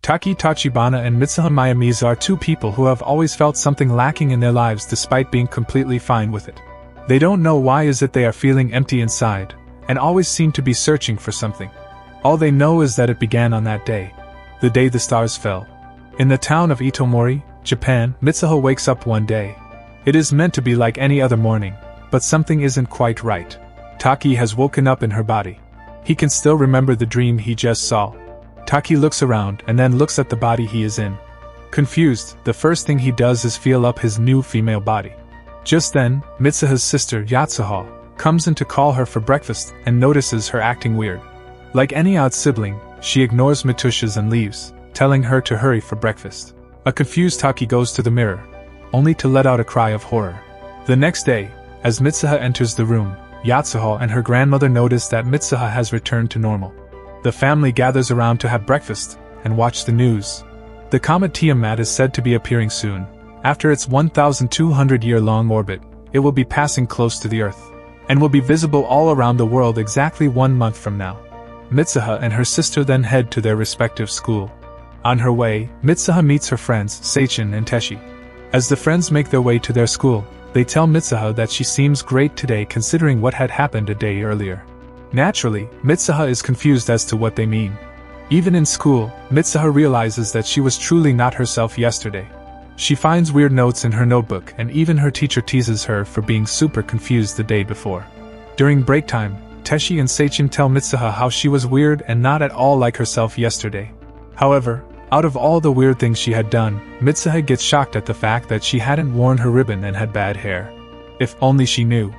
Taki Tachibana and Mitsuha Mayamizu are two people who have always felt something lacking in their lives despite being completely fine with it. They don't know why is it they are feeling empty inside, and always seem to be searching for something. All they know is that it began on that day, the day the stars fell. In the town of Itomori, Japan, Mitsuha wakes up one day. It is meant to be like any other morning, but something isn't quite right. Taki has woken up in her body. He can still remember the dream he just saw. Taki looks around and then looks at the body he is in. Confused, the first thing he does is feel up his new female body. Just then, Mitsuha's sister, Yatsuha, comes in to call her for breakfast and notices her acting weird. Like any odd sibling, she ignores Mitsuha's and leaves, telling her to hurry for breakfast. A confused Taki goes to the mirror, only to let out a cry of horror. The next day, as Mitsuha enters the room, Yatsuha and her grandmother notice that Mitsuha has returned to normal. The family gathers around to have breakfast and watch the news. The comet Tiamat is said to be appearing soon. After its 1,200-year-long orbit, it will be passing close to the Earth, and will be visible all around the world exactly 1 month from now. Mitsuha and her sister then head to their respective school. On her way, Mitsuha meets her friends, Seichin and Teshi. As the friends make their way to their school, they tell Mitsuha that she seems great today considering what had happened a day earlier. Naturally, Mitsuha is confused as to what they mean. Even in school, Mitsuha realizes that she was truly not herself yesterday. She finds weird notes in her notebook and even her teacher teases her for being super confused the day before. During break time, Teshi and Seichin tell Mitsuha how she was weird and not at all like herself yesterday. However, out of all the weird things she had done, Mitsuha gets shocked at the fact that she hadn't worn her ribbon and had bad hair. If only she knew.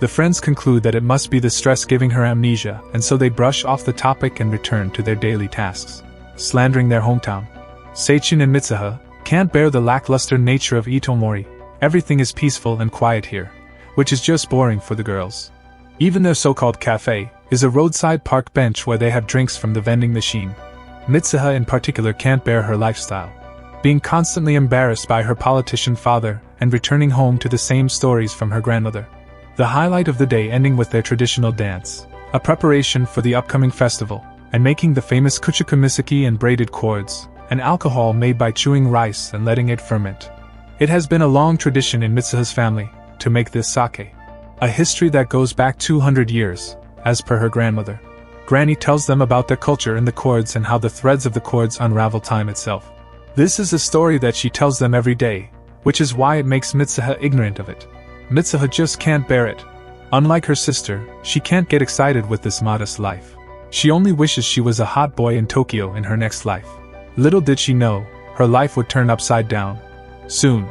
The friends conclude that it must be the stress giving her amnesia, and so they brush off the topic and return to their daily tasks, slandering their hometown. Seichin and Mitsuha can't bear the lackluster nature of Itomori. Everything is peaceful and quiet here, which is just boring for the girls. Even their so-called cafe is a roadside park bench where they have drinks from the vending machine. Mitsuha in particular can't bear her lifestyle, being constantly embarrassed by her politician father and returning home to the same stories from her grandmother. The highlight of the day ending with their traditional dance, a preparation for the upcoming festival, and making the famous kuchiku misaki and braided cords, an alcohol made by chewing rice and letting it ferment. It has been a long tradition in Mitsuha's family to make this sake, a history that goes back 200 years, as per her grandmother. Granny tells them about their culture in the cords and how the threads of the cords unravel time itself. This is a story that she tells them every day, which is why it makes Mitsuha ignorant of it. Mitsuha just can't bear it. Unlike her sister, she can't get excited with this modest life. She only wishes she was a hot boy in Tokyo in her next life. Little did she know, her life would turn upside down. Soon.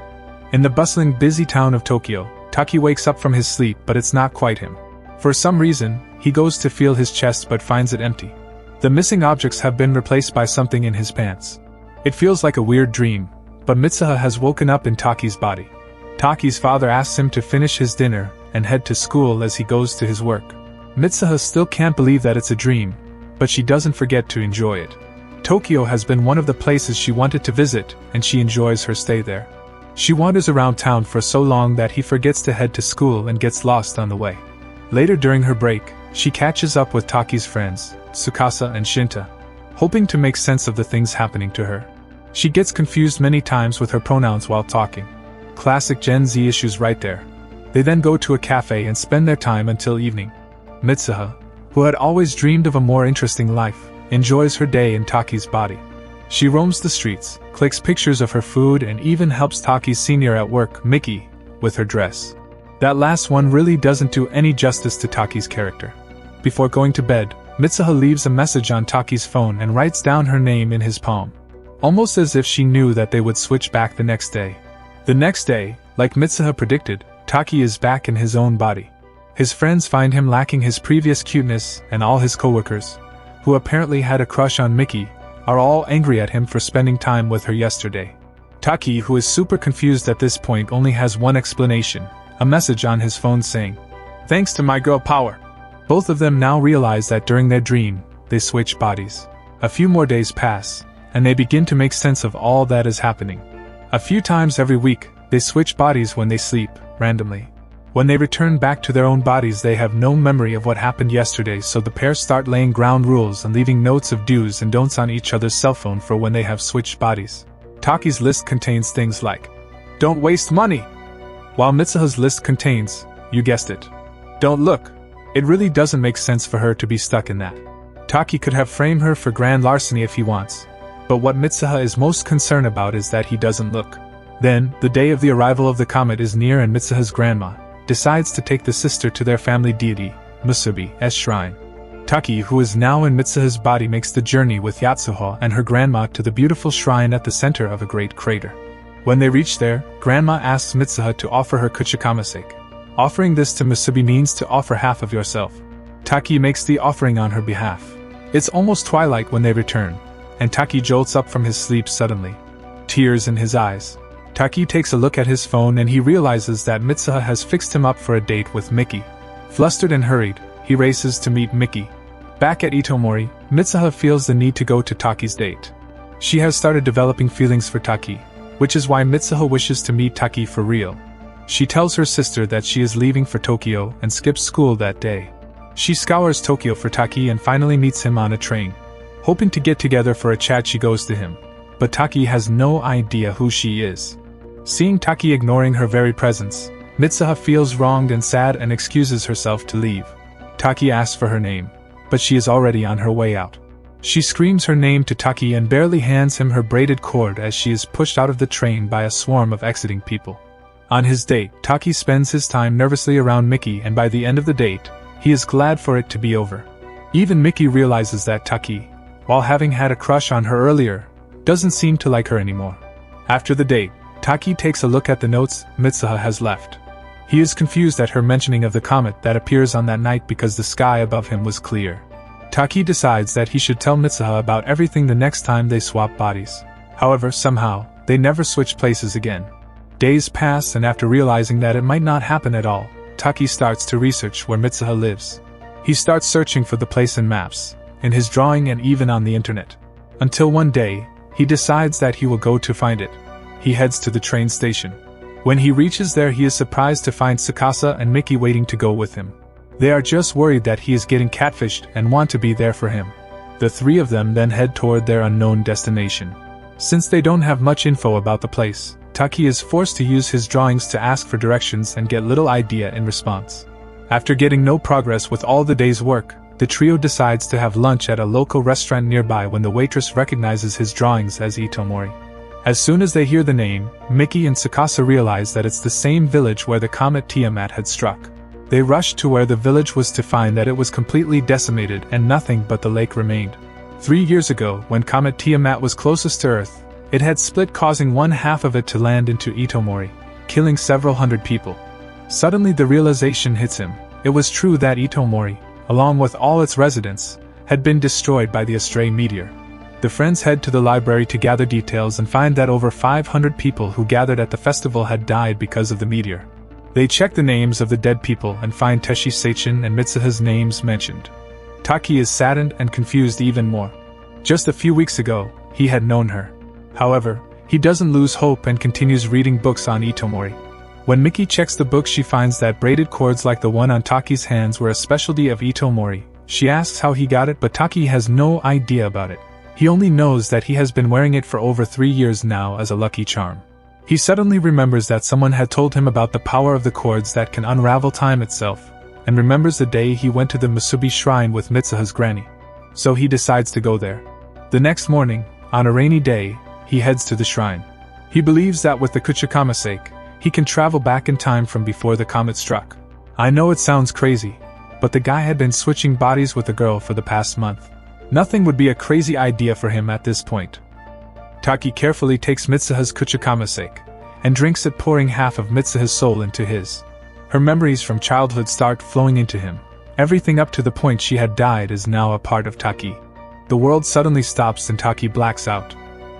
In the bustling, busy town of Tokyo, Taki wakes up from his sleep, but it's not quite him. For some reason, he goes to feel his chest but finds it empty. The missing objects have been replaced by something in his pants. It feels like a weird dream, but Mitsuha has woken up in Taki's body. Taki's father asks him to finish his dinner and head to school as he goes to his work. Mitsuha still can't believe that it's a dream, but she doesn't forget to enjoy it. Tokyo has been one of the places she wanted to visit, and she enjoys her stay there. She wanders around town for so long that he forgets to head to school and gets lost on the way. Later during her break, she catches up with Taki's friends, Tsukasa and Shinta, hoping to make sense of the things happening to her. She gets confused many times with her pronouns while talking. Classic Gen Z issues right there. They then go to a cafe and spend their time until evening. Mitsuha, who had always dreamed of a more interesting life, enjoys her day in Taki's body. She roams the streets, clicks pictures of her food and even helps Taki's senior at work, Miki, with her dress. That last one really doesn't do any justice to Taki's character. Before going to bed, Mitsuha leaves a message on Taki's phone and writes down her name in his palm, almost as if she knew that they would switch back the next day. The next day, like Mitsuha predicted, Taki is back in his own body. His friends find him lacking his previous cuteness, and all his coworkers, who apparently had a crush on Miki, are all angry at him for spending time with her yesterday. Taki, who is super confused at this point, only has one explanation, a message on his phone saying, "Thanks to my girl power." Both of them now realize that during their dream, they switch bodies. A few more days pass, and they begin to make sense of all that is happening. A few times every week, they switch bodies when they sleep, randomly. When they return back to their own bodies, they have no memory of what happened yesterday, so the pair start laying ground rules and leaving notes of do's and don'ts on each other's cell phone for when they have switched bodies. Taki's list contains things like, "Don't waste money," while Mitsuha's list contains, you guessed it, "Don't look." It really doesn't make sense for her to be stuck in that. Taki could have framed her for grand larceny if he wants, but what Mitsuha is most concerned about is that he doesn't look. Then, the day of the arrival of the comet is near and Mitsuha's grandma decides to take the sister to their family deity, Musubi's shrine. Taki, who is now in Mitsuha's body, makes the journey with Yatsuho and her grandma to the beautiful shrine at the center of a great crater. When they reach there, grandma asks Mitsuha to offer her kuchikamasake. Offering this to Musubi means to offer half of yourself. Taki makes the offering on her behalf. It's almost twilight when they return, and Taki jolts up from his sleep suddenly, tears in his eyes. Taki takes a look at his phone and he realizes that Mitsuha has fixed him up for a date with Miki. Flustered and hurried, he races to meet Miki. Back at Itomori, Mitsuha feels the need to go to Taki's date. She has started developing feelings for Taki, which is why Mitsuha wishes to meet Taki for real. She tells her sister that she is leaving for Tokyo and skips school that day. She scours Tokyo for Taki and finally meets him on a train. Hoping to get together for a chat, she goes to him, but Taki has no idea who she is. Seeing Taki ignoring her very presence, Mitsuha feels wronged and sad and excuses herself to leave. Taki asks for her name, but she is already on her way out. She screams her name to Taki and barely hands him her braided cord as she is pushed out of the train by a swarm of exiting people. On his date, Taki spends his time nervously around Miki, and by the end of the date, he is glad for it to be over. Even Miki realizes that Taki, while having had a crush on her earlier, doesn't seem to like her anymore. After the date, Taki takes a look at the notes Mitsuha has left. He is confused at her mentioning of the comet that appears on that night because the sky above him was clear. Taki decides that he should tell Mitsuha about everything the next time they swap bodies. However, somehow, they never switch places again. Days pass, and after realizing that it might not happen at all, Taki starts to research where Mitsuha lives. He starts searching for the place in maps, in his drawing, and even on the internet. Until one day, he decides that he will go to find it. He heads to the train station. When he reaches there, he is surprised to find Tsukasa and Miki waiting to go with him. They are just worried that he is getting catfished and want to be there for him. The three of them then head toward their unknown destination. Since they don't have much info about the place, Taki is forced to use his drawings to ask for directions and get little idea in response. After getting no progress with all the day's work, the trio decides to have lunch at a local restaurant nearby when the waitress recognizes his drawings as Itomori. As soon as they hear the name, Miki and Tsukasa realize that it's the same village where the comet Tiamat had struck. They rush to where the village was to find that it was completely decimated and nothing but the lake remained. 3 years ago, when comet Tiamat was closest to Earth, it had split, causing one half of it to land into Itomori, killing several hundred people. Suddenly the realization hits him. It was true that Itomori, along with all its residents, had been destroyed by the astray meteor. The friends head to the library to gather details and find that over 500 people who gathered at the festival had died because of the meteor. They check the names of the dead people and find Teshi Seichin and Mitsuha's names mentioned. Taki is saddened and confused even more. Just a few weeks ago, he had known her. However, he doesn't lose hope and continues reading books on Itomori. When Miki checks the book, she finds that braided cords like the one on Taki's hands were a specialty of Itomori. She asks how he got it, but Taki has no idea about it. He only knows that he has been wearing it for over 3 years now as a lucky charm. He suddenly remembers that someone had told him about the power of the cords that can unravel time itself, and remembers the day he went to the Musubi shrine with Mitsuha's granny. So he decides to go there. The next morning, on a rainy day, he heads to the shrine. He believes that with the Kuchikamasake, he can travel back in time from before the comet struck. I know it sounds crazy, but the guy had been switching bodies with a girl for the past month. Nothing would be a crazy idea for him at this point. Taki carefully takes Mitsuha's Kuchikamasake and drinks it, pouring half of Mitsuha's soul into his. Her memories from childhood start flowing into him. Everything up to the point she had died is now a part of Taki. The world suddenly stops and Taki blacks out.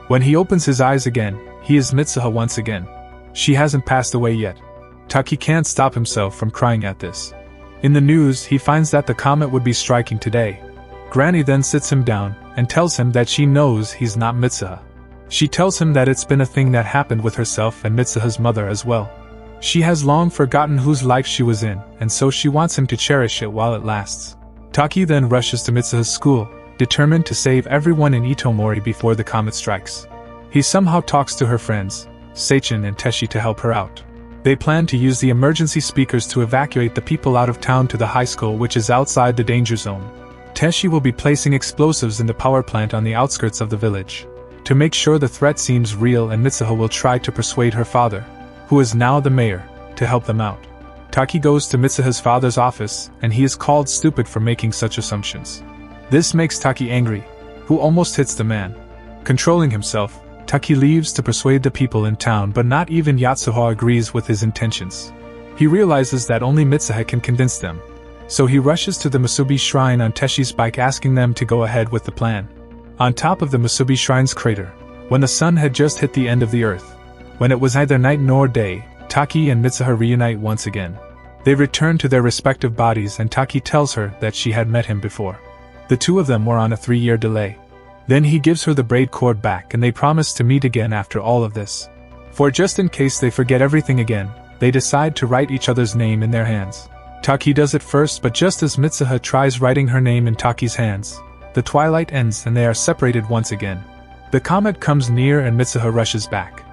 When he opens his eyes again, he is Mitsuha once again. She hasn't passed away yet. Taki can't stop himself from crying at this. In the news, he finds that the comet would be striking today. Granny then sits him down and tells him that she knows he's not Mitsuha. She tells him that it's been a thing that happened with herself and Mitsuha's mother as well. She has long forgotten whose life she was in, and so she wants him to cherish it while it lasts. Taki then rushes to Mitsuha's school, determined to save everyone in Itomori before the comet strikes. He somehow talks to her friends, Seichin and Teshi, to help her out. They plan to use the emergency speakers to evacuate the people out of town to the high school, which is outside the danger zone. Teshi will be placing explosives in the power plant on the outskirts of the village, to make sure the threat seems real, and Mitsuha will try to persuade her father, who is now the mayor, to help them out. Taki goes to Mitsuha's father's office, and he is called stupid for making such assumptions. This makes Taki angry, who almost hits the man. Controlling himself, Taki leaves to persuade the people in town, but not even Yatsuha agrees with his intentions. He realizes that only Mitsuha can convince them, so he rushes to the Musubi Shrine on Teshi's bike, asking them to go ahead with the plan. On top of the Musubi Shrine's crater, when the sun had just hit the end of the earth, when it was neither night nor day, Taki and Mitsuha reunite once again. They return to their respective bodies, and Taki tells her that she had met him before. The two of them were on a 3-year delay. Then he gives her the braid cord back, and they promise to meet again after all of this. For just in case they forget everything again, they decide to write each other's name in their hands. Taki does it first, but just as Mitsuha tries writing her name in Taki's hands, the twilight ends and they are separated once again. The comet comes near and Mitsuha rushes back.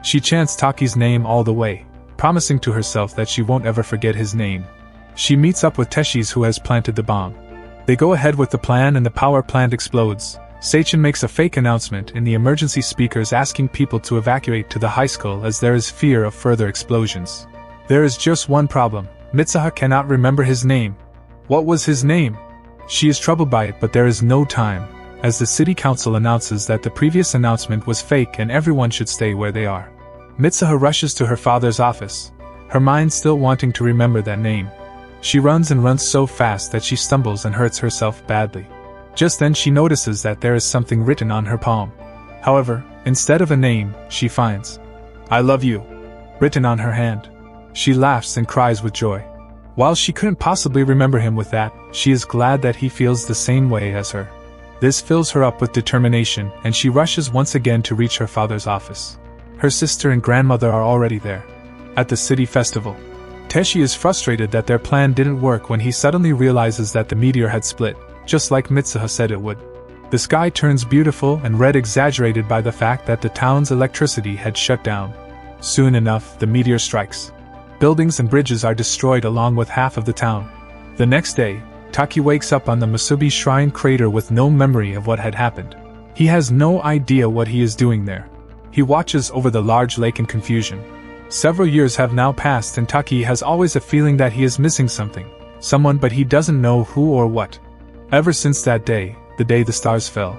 She chants Taki's name all the way, promising to herself that she won't ever forget his name. She meets up with Teshi's, who has planted the bomb. They go ahead with the plan and the power plant explodes. Seichin makes a fake announcement in the emergency speakers asking people to evacuate to the high school as there is fear of further explosions. There is just one problem. Mitsuha cannot remember his name. What was his name? She is troubled by it, but there is no time, as the city council announces that the previous announcement was fake and everyone should stay where they are. Mitsuha rushes to her father's office, her mind still wanting to remember that name. She runs and runs so fast that she stumbles and hurts herself badly. Just then she notices that there is something written on her palm. However, instead of a name, she finds "I love you" written on her hand. She laughs and cries with joy. While she couldn't possibly remember him with that, she is glad that he feels the same way as her. This fills her up with determination, and she rushes once again to reach her father's office. Her sister and grandmother are already there. At the city festival, Teshi is frustrated that their plan didn't work when he suddenly realizes that the meteor had split, just like Mitsuha said it would. The sky turns beautiful and red, exaggerated by the fact that the town's electricity had shut down. Soon enough, the meteor strikes. Buildings and bridges are destroyed along with half of the town. The next day, Taki wakes up on the Musubi Shrine crater with no memory of what had happened. He has no idea what he is doing there. He watches over the large lake in confusion. Several years have now passed and Taki has always a feeling that he is missing something, someone, but he doesn't know who or what. Ever since that day, the day the stars fell.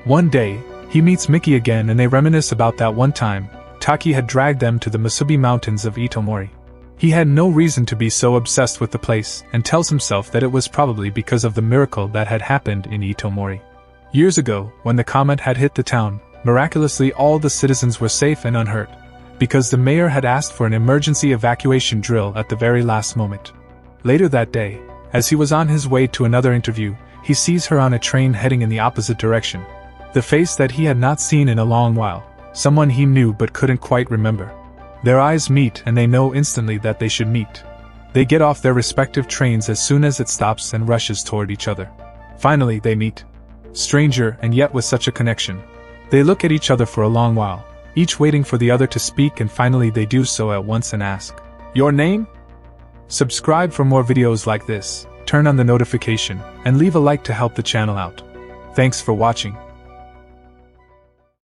One day, he meets Miki again and they reminisce about that one time Taki had dragged them to the Musubi Mountains of Itomori. He had no reason to be so obsessed with the place and tells himself that it was probably because of the miracle that had happened in Itomori. Years ago, when the comet had hit the town, miraculously all the citizens were safe and unhurt, because the mayor had asked for an emergency evacuation drill at the very last moment. Later that day, as he was on his way to another interview, he sees her on a train heading in the opposite direction. The face that he had not seen in a long while, someone he knew but couldn't quite remember. Their eyes meet and they know instantly that they should meet. They get off their respective trains as soon as it stops and rushes toward each other. Finally they meet. Stranger and yet with such a connection. They look at each other for a long while, each waiting for the other to speak, and finally they do so at once and ask, "Your name?" Subscribe for more videos like this, turn on the notification, and leave a like to help the channel out. Thanks for watching.